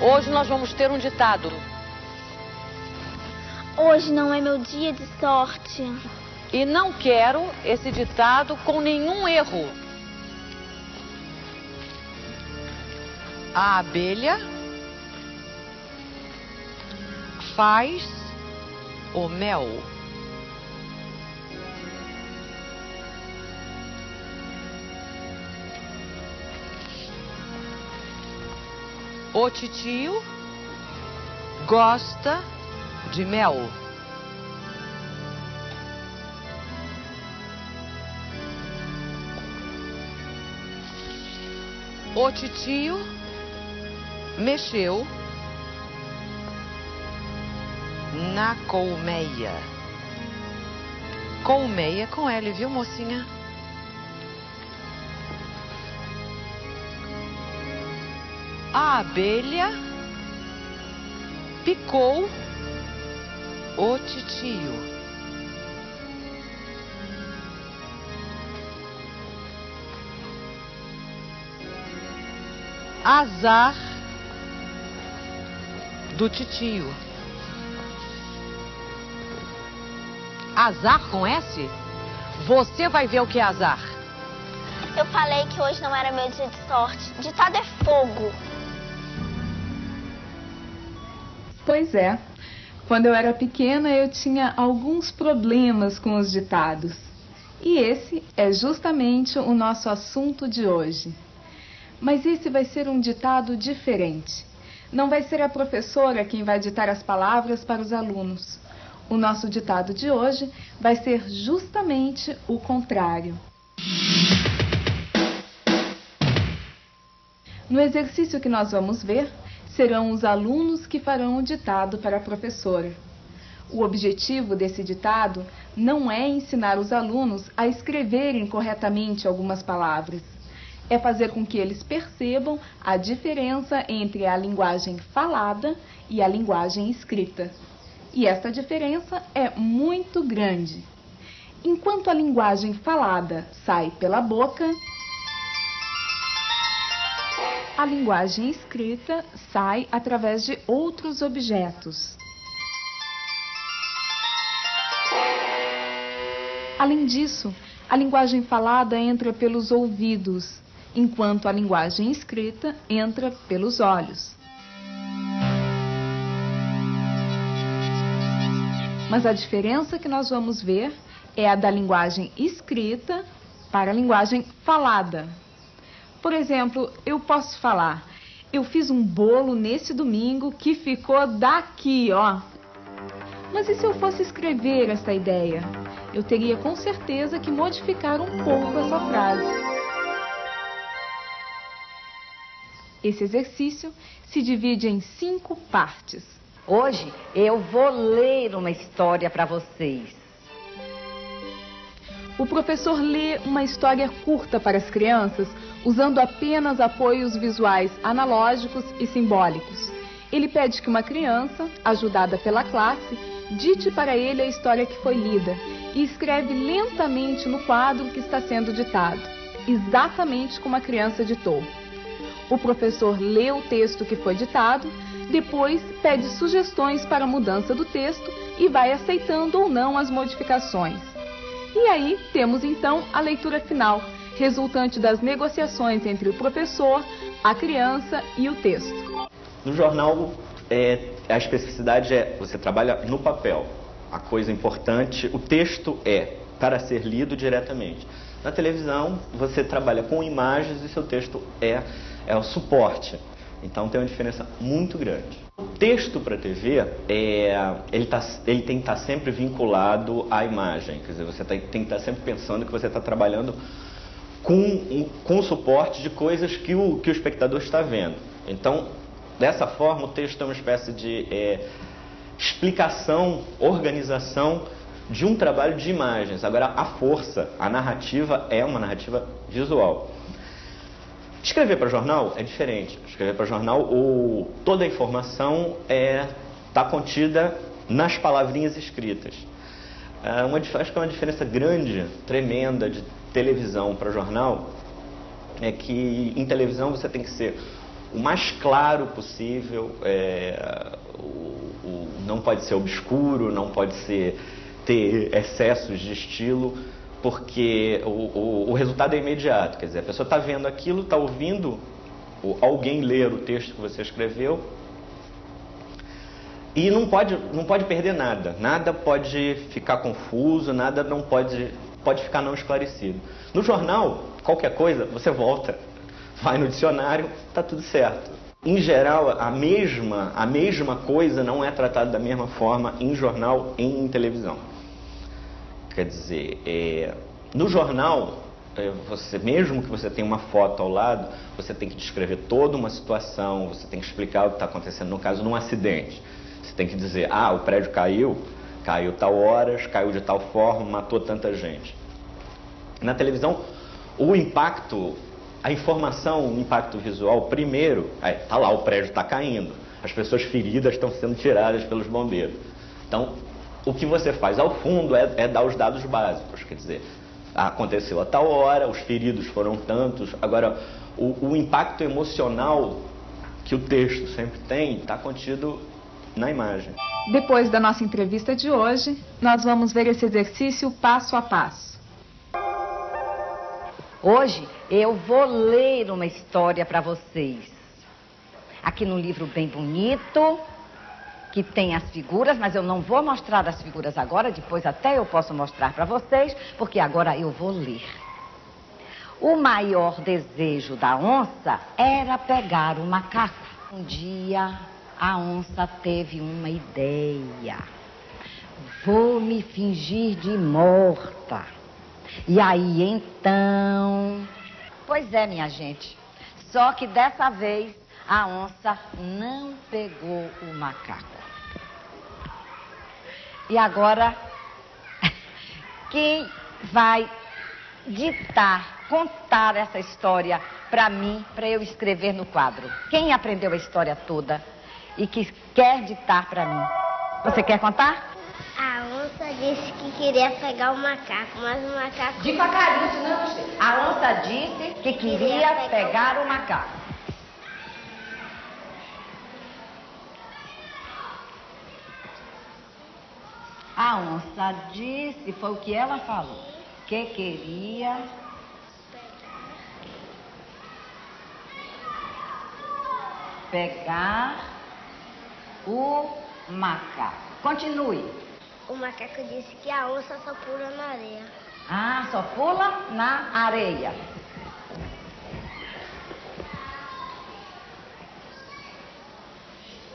Hoje nós vamos ter um ditado. Hoje não é meu dia de sorte. E não quero esse ditado com nenhum erro. A abelha faz o mel. O titio gosta de mel. O titio mexeu na colmeia. Colmeia com L, viu, mocinha? A abelha picou o titio. Azar do titio. Azar com S? Você vai ver o que é azar. Eu falei que hoje não era meu dia de sorte. Ditado é fogo. Pois é. Quando eu era pequena, eu tinha alguns problemas com os ditados. E esse é justamente o nosso assunto de hoje. Mas esse vai ser um ditado diferente. Não vai ser a professora quem vai ditar as palavras para os alunos. O nosso ditado de hoje vai ser justamente o contrário. No exercício que nós vamos ver, serão os alunos que farão o ditado para a professora. O objetivo desse ditado não é ensinar os alunos a escreverem corretamente algumas palavras. É fazer com que eles percebam a diferença entre a linguagem falada e a linguagem escrita. E esta diferença é muito grande. Enquanto a linguagem falada sai pela boca, a linguagem escrita sai através de outros objetos. Além disso, a linguagem falada entra pelos ouvidos, enquanto a linguagem escrita entra pelos olhos. Mas a diferença que nós vamos ver é a da linguagem escrita para a linguagem falada. Por exemplo, eu posso falar: eu fiz um bolo nesse domingo que ficou daqui, ó. Mas e se eu fosse escrever essa ideia? Eu teria com certeza que modificar um pouco essa frase. Esse exercício se divide em 5 partes. Hoje eu vou ler uma história para vocês. O professor lê uma história curta para as crianças, usando apenas apoios visuais analógicos e simbólicos. Ele pede que uma criança, ajudada pela classe, dite para ele a história que foi lida e escreve lentamente no quadro que está sendo ditado, exatamente como a criança ditou. O professor lê o texto que foi ditado, depois pede sugestões para a mudança do texto e vai aceitando ou não as modificações. E aí temos então a leitura final, resultante das negociações entre o professor, a criança e o texto. No jornal, a especificidade é você trabalha no papel. A coisa importante, o texto é para ser lido diretamente. Na televisão, você trabalha com imagens e seu texto é o suporte. Então tem uma diferença muito grande. O texto para a TV, ele tem que estar sempre vinculado à imagem. Quer dizer, você tem que estar sempre pensando que você está trabalhando com o suporte de coisas que o espectador está vendo. Então, dessa forma, o texto é uma espécie de explicação, organização de um trabalho de imagens. Agora, a força, a narrativa é uma narrativa visual. Escrever para jornal é diferente. Escrever para jornal, toda a informação está contida nas palavrinhas escritas. Acho que é uma diferença grande, tremenda, de televisão para jornal, é que em televisão você tem que ser o mais claro possível, não pode ser obscuro, não pode ter excessos de estilo, porque o resultado é imediato. Quer dizer, a pessoa está vendo aquilo, está ouvindo alguém ler o texto que você escreveu e não pode perder nada. Nada pode ficar confuso, nada não pode ficar não esclarecido. No jornal, qualquer coisa, você volta, vai no dicionário, está tudo certo. Em geral, a mesma coisa não é tratada da mesma forma em jornal e em televisão. Quer dizer, no jornal, mesmo que você tenha uma foto ao lado, você tem que descrever toda uma situação, você tem que explicar o que está acontecendo, no caso, num acidente. Você tem que dizer, o prédio caiu tal horas, caiu de tal forma, matou tanta gente. Na televisão, o impacto, a informação, o impacto visual, primeiro, tá lá, o prédio está caindo, as pessoas feridas estão sendo tiradas pelos bombeiros. Então, o que você faz ao fundo é dar os dados básicos, quer dizer, aconteceu a tal hora, os feridos foram tantos. Agora, o impacto emocional que o texto sempre tem está contido na imagem. Depois da nossa entrevista de hoje, nós vamos ver esse exercício passo a passo. Hoje eu vou ler uma história para vocês. Aqui num livro bem bonito, que tem as figuras, mas eu não vou mostrar as figuras agora, depois até eu posso mostrar para vocês, porque agora eu vou ler. O maior desejo da onça era pegar o macaco. Um dia a onça teve uma ideia. Vou me fingir de morta. E aí então... Pois é, minha gente, só que dessa vez a onça não pegou o macaco. E agora, quem vai contar essa história para mim, para eu escrever no quadro? Quem aprendeu a história toda e que quer ditar para mim? Você quer contar? A onça disse que queria pegar o macaco, mas o macaco... Devagarinho, senão eu não sei. A onça disse que queria pegar o macaco. A onça disse, foi o que ela falou, que queria pegar o macaco. Continue. O macaco disse que a onça só pula na areia. Só pula na areia.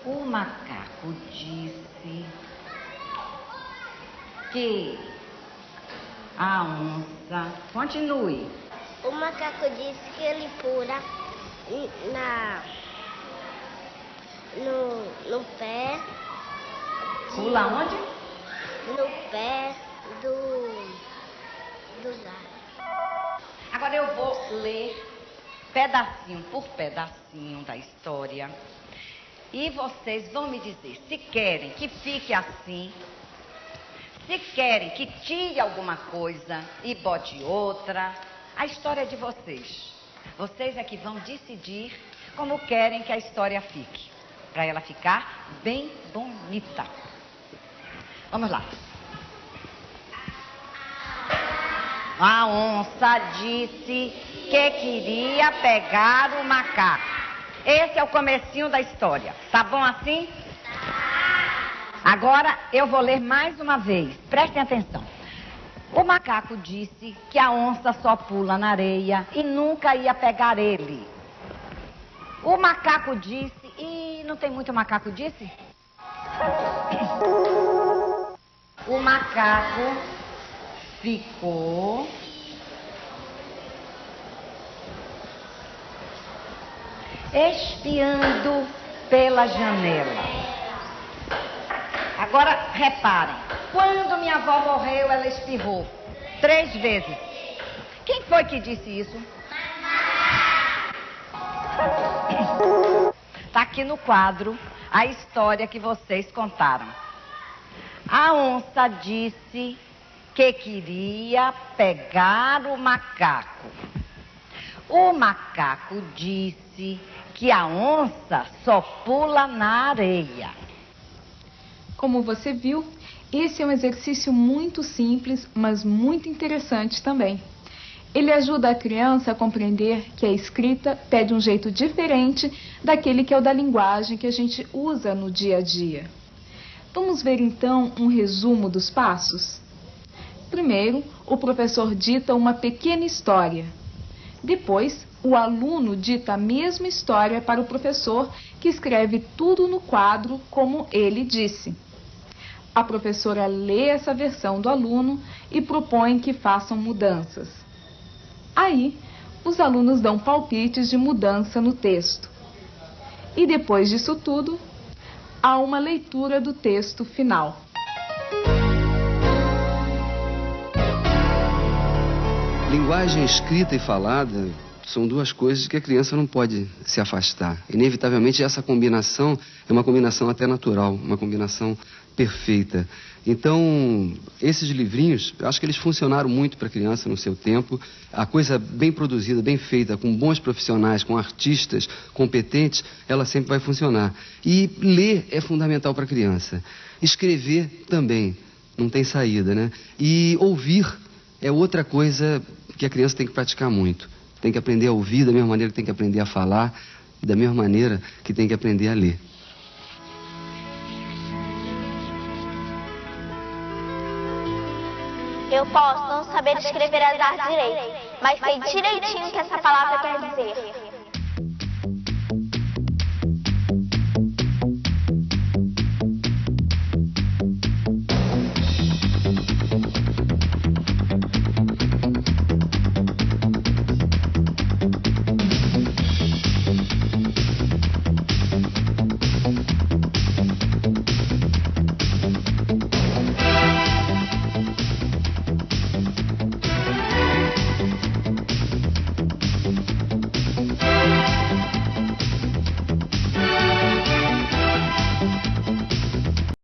O macaco disse que a onça... Continue. O macaco disse que ele pula no pé... Pula onde? No pé do gato. Agora eu vou ler pedacinho por pedacinho da história. E vocês vão me dizer se querem que fique assim, se querem que tire alguma coisa e bote outra. A história é de vocês. Vocês é que vão decidir como querem que a história fique, para ela ficar bem bonita. Vamos lá. A onça disse que queria pegar o macaco. Esse é o comecinho da história. Tá bom assim? Agora eu vou ler mais uma vez. Prestem atenção. O macaco disse que a onça só pula na areia e nunca ia pegar ele. O macaco disse... E não tem muito macaco disse? O macaco ficou espiando pela janela. Agora, reparem. Quando minha avó morreu, ela espirrou 3 vezes. Quem foi que disse isso? Está aqui no quadro a história que vocês contaram. A onça disse que queria pegar o macaco. O macaco disse que a onça só pula na areia. Como você viu, esse é um exercício muito simples, mas muito interessante também. Ele ajuda a criança a compreender que a escrita pede um jeito diferente daquele que é o da linguagem que a gente usa no dia a dia. Vamos ver então um resumo dos passos? Primeiro, o professor dita uma pequena história. Depois, o aluno dita a mesma história para o professor, que escreve tudo no quadro como ele disse. A professora lê essa versão do aluno e propõe que façam mudanças. Aí, os alunos dão palpites de mudança no texto. E depois disso tudo, há uma leitura do texto final. Linguagem escrita e falada são duas coisas que a criança não pode se afastar. Inevitavelmente, essa combinação é uma combinação até natural, uma combinação perfeita. Então, esses livrinhos, eu acho que eles funcionaram muito para a criança no seu tempo. A coisa bem produzida, bem feita, com bons profissionais, com artistas competentes, ela sempre vai funcionar. E ler é fundamental para a criança. Escrever também, não tem saída, né? E ouvir é outra coisa que a criança tem que praticar muito. Tem que aprender a ouvir da mesma maneira que tem que aprender a falar, da mesma maneira que tem que aprender a ler. Eu posso não saber escrever as artes direito, mas sei direitinho o que essa palavra